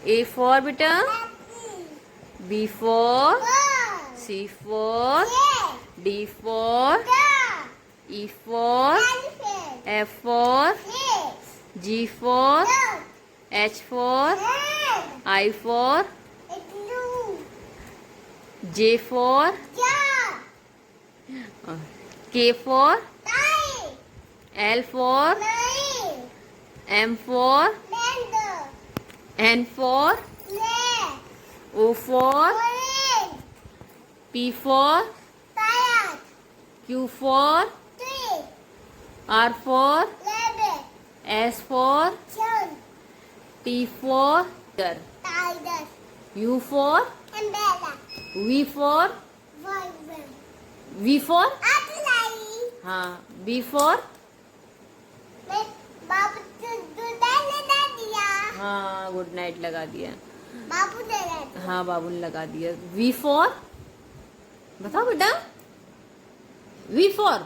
A for बेटा, B for, C for, D for, E for, F for, G for, H for, I for, J for, K for, L for, M for, N for, O for, P for, Q for, R for, S for, T for, U for, V for, V for, हाँ, B for, हाँ good night लगा दिया, हाँ बाबू ने लगा दिया। V for, बताओ बेटा, V for,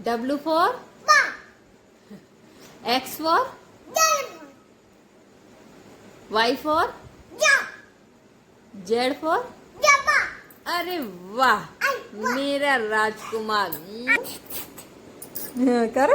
W for, X for, Y for, Z for, अरे वाह मेरा राजकुमार। कर